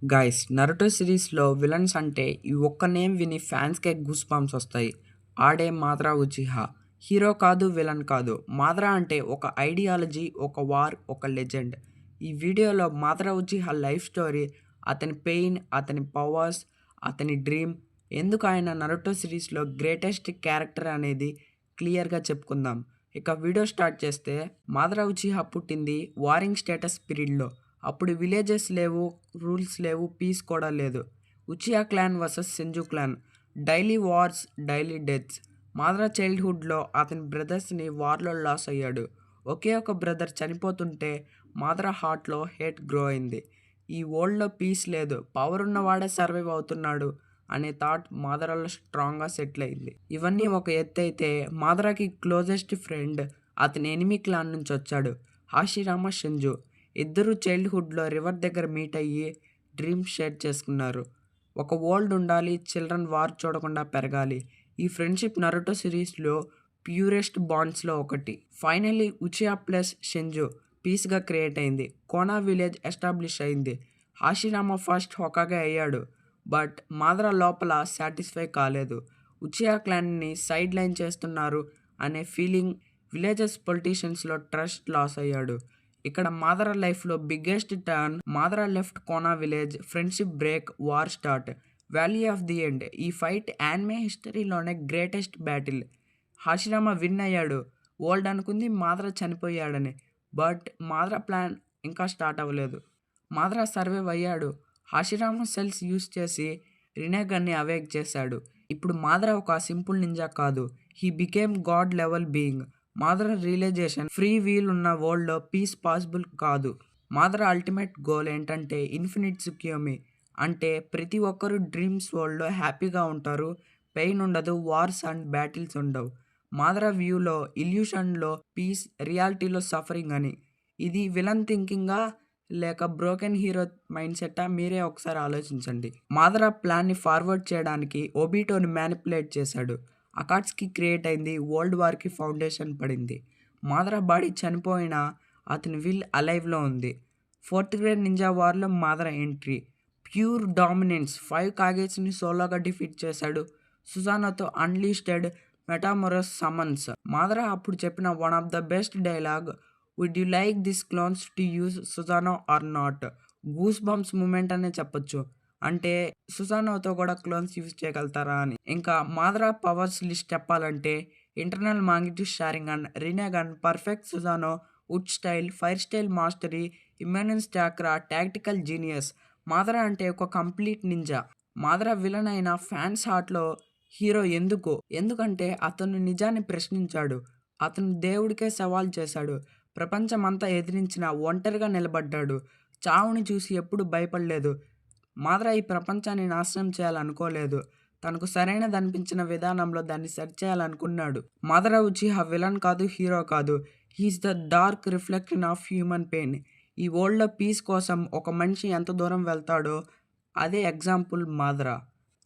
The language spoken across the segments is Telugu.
గైస్, 'నరుటో' సిరీస్‌లో విలన్స్ అంటే ఈ ఒక్క నేమ్ విని ఫ్యాన్స్‌కే గూస్ బంప్స్ వస్తాయి. ఆడే మాద్రా ఉచిహా. హీరో కాదు, విలన్ కాదు. మాద్రా అంటే ఒక ఐడియాలజీ, ఒక వార్, ఒక లెజెండ్. ఈ వీడియోలో మాద్రా ఉచిహా లైఫ్ స్టోరీ, అతని పెయిన్, అతని పవర్స్, అతని డ్రీమ్, ఎందుకు ఆయన 'నరుటో' సిరీస్‌లో గ్రేటెస్ట్ క్యారెక్టర్ అనేది క్లియర్‌గా చెప్పుకుందాం. ఇక వీడియో స్టార్ట్ చేస్తే, మాద్రా ఉచిహా పుట్టింది వారింగ్ స్టేటస్ పీరియడ్‌లో. అప్పుడు విలేజెస్ లేవు, రూల్స్ లేవు, పీస్ కూడా లేదు. Uchiha clan versus Senju clan. Daily wars, daily deaths. Madara చైల్డ్హుడ్లో అతని బ్రదర్స్ని వార్లో లాస్ అయ్యాడు. ఒకే ఒక బ్రదర్ చనిపోతుంటే మాద్రా హార్ట్లో హేట్ గ్రో అయింది. ఈ వరల్డ్లో పీస్ లేదు, పవర్ ఉన్నవాడే సర్వైవ్ అవుతున్నాడు అనే థాట్ మాద్రాలో స్ట్రాంగ్గా సెటిల్ అయింది. ఇవన్నీ ఒక ఎత్తు అయితే, మాద్రాకి క్లోజెస్ట్ ఫ్రెండ్ అతని ఎనిమీ క్లాన్ నుంచి వచ్చాడు, హాషిరామా షింజు. ఇద్దరు చైల్డ్హుడ్లో రివర్ దగ్గర మీట్ అయ్యి డ్రీమ్స్ షేర్ చేసుకున్నారు. ఒక వరల్డ్ ఉండాలి, చిల్డ్రన్ వార్ చూడకుండా పెరగాలి. ఈ ఫ్రెండ్షిప్ నరుటో సిరీస్లో ప్యూరెస్ట్ బాండ్స్లో ఒకటి. ఫైనల్లీ ఉచియా ప్లస్ షింజు పీస్గా క్రియేట్ అయింది. కోనా విలేజ్ ఎస్టాబ్లిష్ అయింది. హాషిరామా ఫస్ట్ హొకాగే అయ్యాడు. బట్ మాద్రా లోపల సాటిస్ఫై కాలేదు. ఉచియా క్లాన్ని సైడ్ లైన్ చేస్తున్నారు అనే ఫీలింగ్, విలేజెస్ పొలిటీషియన్స్లో ట్రస్ట్ లాస్ అయ్యాడు. ఇక్కడ మాదర లైఫ్లో biggest turn, Madara left Konoha village, friendship break, war start, valley of the end. ఈ ఫైట్ యానిమే హిస్టరీలోనే గ్రేటెస్ట్ బ్యాటిల్. హాషిరామా విన్ అయ్యాడు. వరల్డ్ అనుకుంది మాదర చనిపోయాడని. బట్ మాదర ప్లాన్ ఇంకా స్టార్ట్ అవ్వలేదు. మాదర సర్వైవ్ అయ్యాడు. హాషిరామా సెల్స్ యూస్ చేసి రినేగన్ని అవేక్ చేశాడు. ఇప్పుడు మాదర ఒక సింపుల్ నింజా కాదు, he became god level being. Madara realization, free will ఉన్న వరల్డ్లో పీస్ పాసిబుల్ కాదు. మాదర అల్టిమేట్ గోల్ ఏంటంటే ఇన్ఫినిట్ సుకియోమి. అంటే ప్రతి ఒక్కరూ డ్రీమ్స్ వరల్డ్లో హ్యాపీగా ఉంటారు, పెయిన్ ఉండదు, వార్స్ అండ్ బ్యాటిల్స్ ఉండవు. మాదర వ్యూలో ఇల్యూషన్లో పీస్, రియాలిటీలో సఫరింగ్ అని. ఇది విలన్ థింకింగా లేక బ్రోకెన్ హీరో మైండ్ సెట్టా, మీరే ఒకసారి ఆలోచించండి. మాదర ప్లాన్ని ఫార్వర్డ్ చేయడానికి ఒబిటోని మ్యానిపులేట్ చేశాడు. అకాట్స్కి క్రియేట్ అయింది, వరల్డ్ వార్కి ఫౌండేషన్ పడింది. మాదర బాడీ చనిపోయినా అతని విల్ అలైవ్లో ఉంది. Fourth grade ninja వార్లో Madara entry, pure dominance. 5 కాగేస్ని సోలోగా డిఫీట్ చేశాడు. సుజానోతో అన్లీస్టెడ్ మెటామొరస్ సమన్స్. మాదర అప్పుడు చెప్పిన one of the best dialogue, would you like this clones to use Susanoo or not. Goosebumps moment అనే చెప్పొచ్చు. అంటే సుజానోతో కూడా క్లోన్స్ యూజ్ చేయగలుగుతారా అని. ఇంకా మాదర పవర్స్ లిస్ట్ చెప్పాలంటే, internal magnetic sharing and Rinnegan, perfect Susanoo, wood style, fire style mastery, immense chakra, tactical genius. Madara అంటే ఒక కంప్లీట్ నింజా. మాదర విలన్ అయిన ఫ్యాన్స్ హార్ట్లో హీరో ఎందుకు? ఎందుకంటే అతను నిజాన్ని ప్రశ్నించాడు. అతను దేవుడికే సవాల్ చేశాడు. ప్రపంచమంతా ఎదిరించిన ఒంటరిగా నిలబడ్డాడు. చావుని చూసి ఎప్పుడు భయపడలేదు. మాదర ఈ ప్రపంచాన్ని నాశనం చేయాలనుకోలేదు. తనకు సరైనది అనిపించిన విధానంలో దాన్ని సెట్ చేయాలనుకున్నాడు. మాదర ఉచిహా విలన్ కాదు, హీరో కాదు. He is the dark reflection of human pain. ఈ వరల్డ్లో పీస్ కోసం ఒక మనిషి ఎంత దూరం వెళ్తాడో అదే ఎగ్జాంపుల్ మాదర.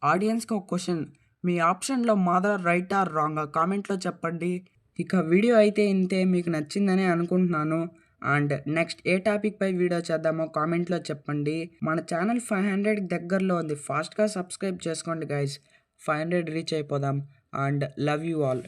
ఆడియన్స్కి ఒక క్వశ్చన్, మీ ఆప్షన్లో మాదర రైట్ ఆర్ రాంగ్ కామెంట్లో చెప్పండి. ఇక వీడియో అయితే ఇంతే, మీకు నచ్చిందని అనుకుంటున్నాను. అండ్ నెక్స్ట్ ఏ టాపిక్ పై వీడియో చేద్దామో కామెంట్లో చెప్పండి. మన ఛానల్ 500 దగ్గరలో ఉంది, ఫాస్ట్గా సబ్స్క్రైబ్ చేసుకోండి గైస్. 500 రీచ్ అయిపోదాం. And love you all.